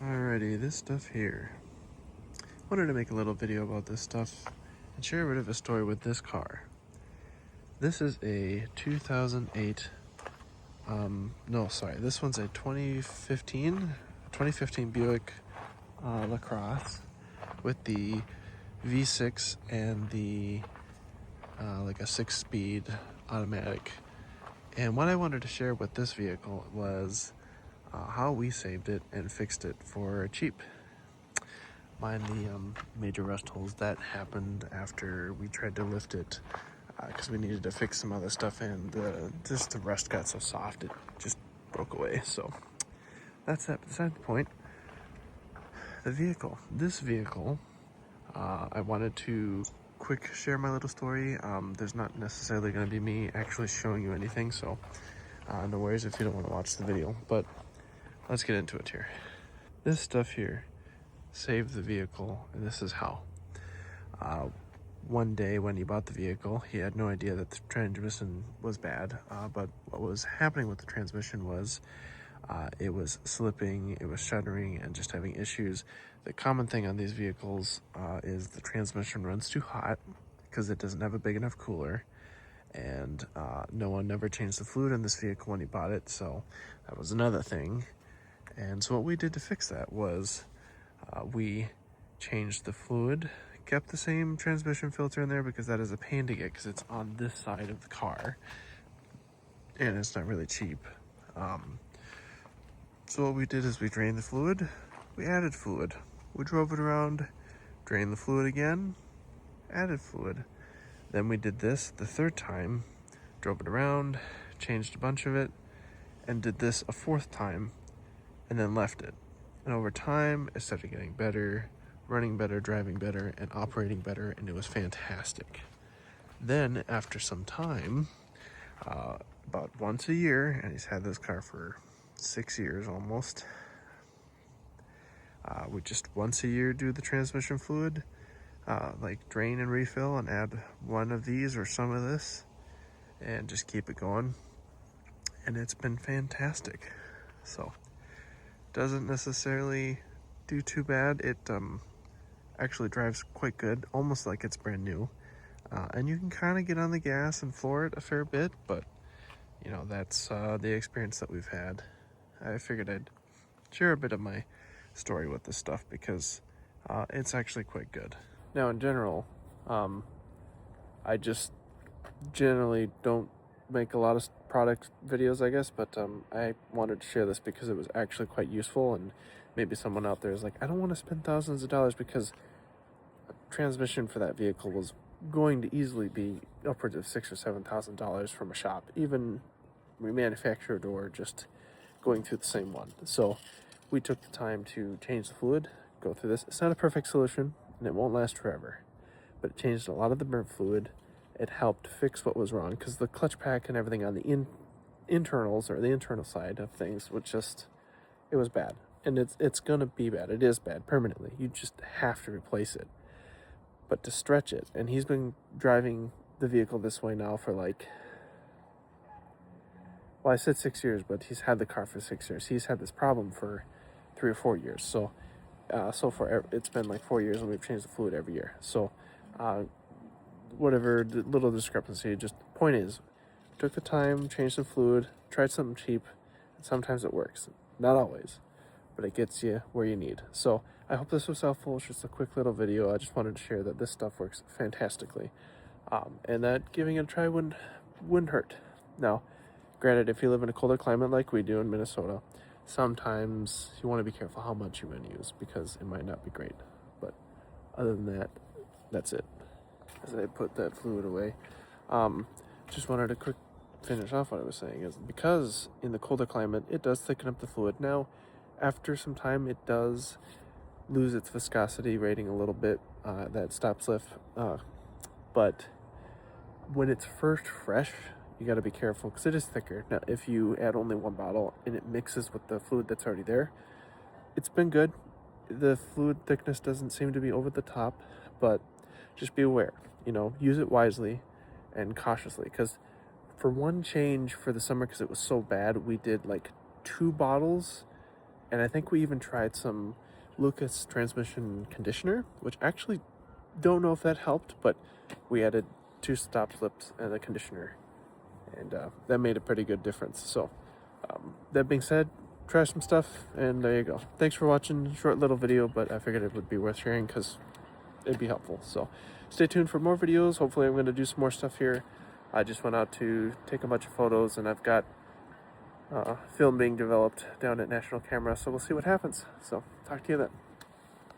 Alrighty, this stuff here. Wanted to make a little video about this stuff and share a bit of a story with this car. This is a 2008, this one's a 2015 Buick LaCrosse with the V6 and the like a 6-speed automatic. And what I wanted to share with this vehicle was how we saved it and fixed it for cheap. Mind the major rust holes that happened after we tried to lift it because we needed to fix some other stuff, and just the rust got so soft it just broke away. So that's that. Beside the point. This vehicle, I wanted to quick share my little story. There's not necessarily going to be me actually showing you anything, so no worries if you don't want to watch the video, but let's get into it here. This stuff here saved the vehicle, and this is how. One day when he bought the vehicle, he had no idea that the transmission was bad, but what was happening with the transmission was it was slipping, it was shuddering, and just having issues. The common thing on these vehicles is the transmission runs too hot because it doesn't have a big enough cooler, and no one never changed the fluid in this vehicle when he bought it, so that was another thing. And so what we did to fix that was we changed the fluid, kept the same transmission filter in there because that is a pain to get because it's on this side of the car and it's not really cheap. So what we did is we drained the fluid, we added fluid, we drove it around, drained the fluid again, added fluid. Then we did this the third time, drove it around, changed a bunch of it, and did this a fourth time, and then left it. And over time, it started getting better, running better, driving better, and operating better, and it was fantastic. Then, after some time, about once a year, and he's had this car for 6 years almost, we just once a year do the transmission fluid, like drain and refill, and add one of these or some of this, and just keep it going. And it's been fantastic. So doesn't necessarily do too bad. It actually drives quite good, almost like it's brand new. And you can kind of get on the gas and floor it a fair bit, but you know, that's the experience that we've had. I figured I'd share a bit of my story with this stuff because it's actually quite good. Now, in general, I just generally don't make a lot of product videos, I guess, but I wanted to share this because it was actually quite useful, and maybe someone out there is like, I don't want to spend thousands of dollars, because a transmission for that vehicle was going to easily be upwards of $6,000 or $7,000 from a shop, even remanufactured or just going through the same one. So we took the time to change the fluid, go through this. It's not a perfect solution, and it won't last forever, but it changed a lot of the burnt fluid. It helped fix what was wrong, because the clutch pack and everything on the internals, or the internal side of things, it was bad. And it's gonna be bad. It is bad permanently. You just have to replace it. But to stretch it, and he's been driving the vehicle this way now for like, well, I said 6 years, but he's had the car for 6 years. He's had this problem for 3 or 4 years. So far it's been like 4 years, and we've changed the fluid every year. So whatever little discrepancy, just point is, took the time, changed the fluid, tried something cheap, and sometimes it works. Not always, but it gets you where you need. So I hope this was helpful. It's just a quick little video. I just wanted to share that this stuff works fantastically, and that giving it a try wouldn't hurt. Now, granted, if you live in a colder climate like we do in Minnesota, sometimes you want to be careful how much you're going to use, because it might not be great. But other than that, that's it. As I put that fluid away, just wanted to quick finish off what I was saying, is because in the colder climate it does thicken up the fluid. Now, after some time, it does lose its viscosity rating a little bit, that stop slip, but when it's first fresh, you got to be careful because it is thicker. Now, if you add only one bottle and it mixes with the fluid that's already there, it's been good. The fluid thickness doesn't seem to be over the top, but just be aware, use it wisely and cautiously, because for one change for the summer, because it was so bad, we did like 2 bottles, And I think we even tried some Lucas transmission conditioner, which actually don't know if that helped, but we added 2 stop slips and a conditioner, and that made a pretty good difference. So that being said, try some stuff, and there you go. Thanks for watching. Short little video, but I figured it would be worth sharing because it'd be helpful. So stay tuned for more videos. Hopefully I'm going to do some more stuff here. I just went out to take a bunch of photos, and I've got film being developed down at National Camera, so we'll see what happens. So talk to you then.